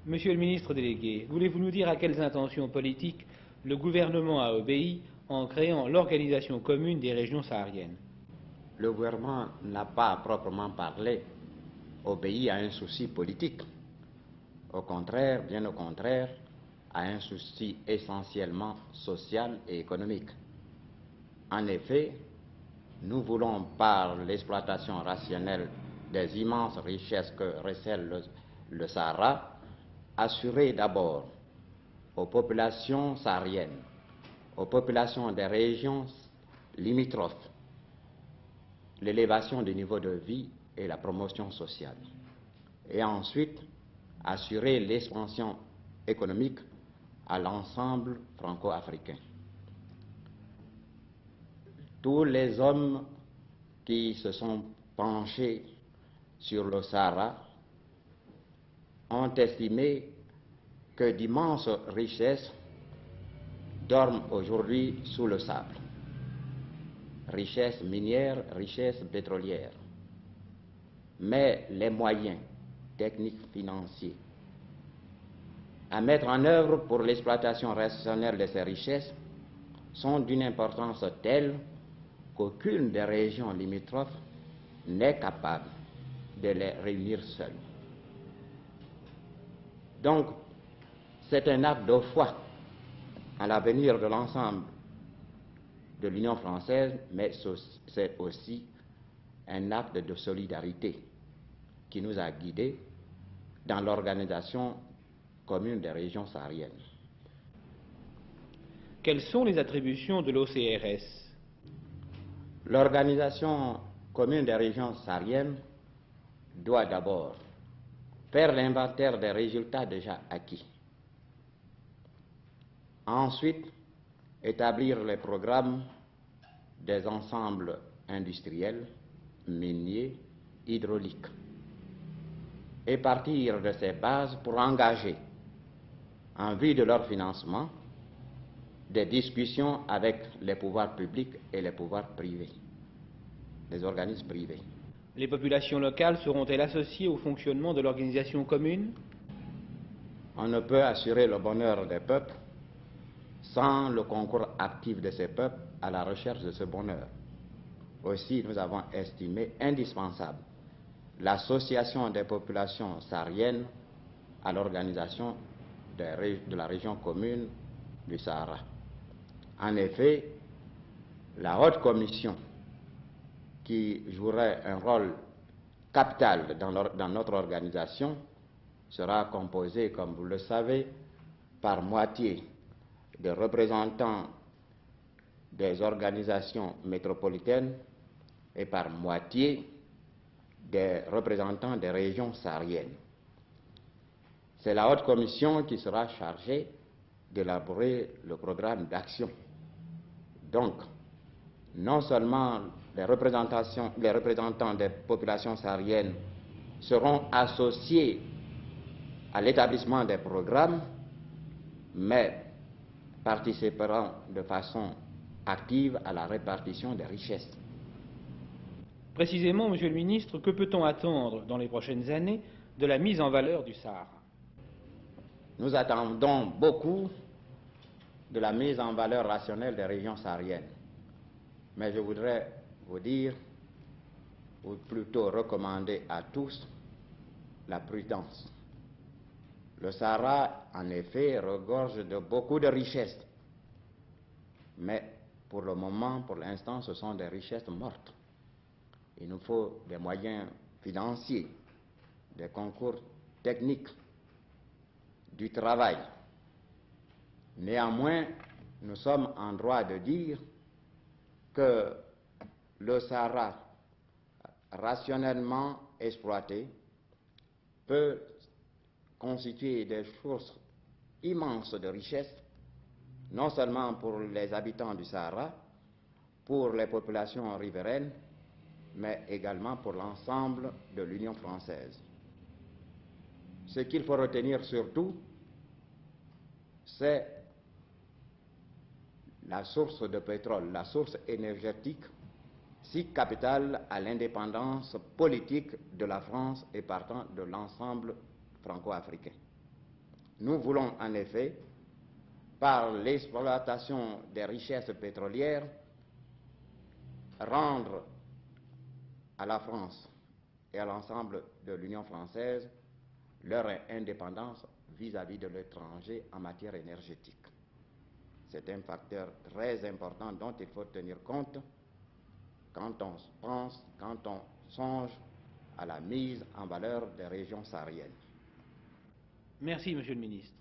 Monsieur le ministre délégué, voulez-vous nous dire à quelles intentions politiques le gouvernement a obéi en créant l'Organisation commune des régions sahariennes? Le gouvernement n'a pas à proprement parler obéi à un souci politique. Au contraire, bien au contraire, à un souci essentiellement social et économique. En effet, nous voulons, par l'exploitation rationnelle des immenses richesses que recèle le Sahara, assurer d'abord aux populations sahariennes, aux populations des régions limitrophes, l'élévation du niveau de vie et la promotion sociale. Et ensuite, assurer l'expansion économique à l'ensemble franco-africain. Tous les hommes qui se sont penchés sur le Sahara ont estimé que d'immenses richesses dorment aujourd'hui sous le sable. Richesses minières, richesses pétrolières. Mais les moyens techniques, financiers à mettre en œuvre pour l'exploitation rationnelle de ces richesses sont d'une importance telle qu'aucune des régions limitrophes n'est capable de les réunir seule. Donc, c'est un acte de foi à l'avenir de l'ensemble de l'Union française, mais c'est aussi un acte de solidarité qui nous a guidés dans l'organisation commune des régions sahariennes. Quelles sont les attributions de l'OCRS? L'organisation commune des régions sahariennes doit d'abord faire l'inventaire des résultats déjà acquis. Ensuite, établir les programmes des ensembles industriels, miniers, hydrauliques, et partir de ces bases pour engager, en vue de leur financement, des discussions avec les pouvoirs publics et les pouvoirs privés, les organismes privés. Les populations locales seront-elles associées au fonctionnement de l'organisation commune? On ne peut assurer le bonheur des peuples sans le concours actif de ces peuples à la recherche de ce bonheur. Aussi, nous avons estimé indispensable l'association des populations sahariennes à l'organisation de la région commune du Sahara. En effet, la haute commission, qui jouerait un rôle capital dans notre organisation, sera composée, comme vous le savez, par moitié de représentants des organisations métropolitaines et par moitié des représentants des régions sahariennes. C'est la haute commission qui sera chargée d'élaborer le programme d'action. Donc, non seulement les représentants des populations sahariennes seront associés à l'établissement des programmes, mais participeront de façon active à la répartition des richesses. Précisément, Monsieur le ministre, que peut-on attendre dans les prochaines années de la mise en valeur du Sahara? Nous attendons beaucoup de la mise en valeur rationnelle des régions sahariennes. Mais je voudrais vous dire, ou plutôt recommander à tous, la prudence. Le Sahara, en effet, regorge de beaucoup de richesses. Mais pour le moment, pour l'instant, ce sont des richesses mortes. Il nous faut des moyens financiers, des concours techniques, du travail. Néanmoins, nous sommes en droit de dire que le Sahara, rationnellement exploité, peut constituer des sources immenses de richesses, non seulement pour les habitants du Sahara, pour les populations riveraines, mais également pour l'ensemble de l'Union française. Ce qu'il faut retenir surtout, c'est la source de pétrole, la source énergétique, si capitale à l'indépendance politique de la France et partant de l'ensemble franco-africain. Nous voulons en effet, par l'exploitation des richesses pétrolières, rendre à la France et à l'ensemble de l'Union française leur indépendance vis-à-vis de l'étranger en matière énergétique. C'est un facteur très important dont il faut tenir compte quand on songe à la mise en valeur des régions sahariennes. Merci, Monsieur le ministre.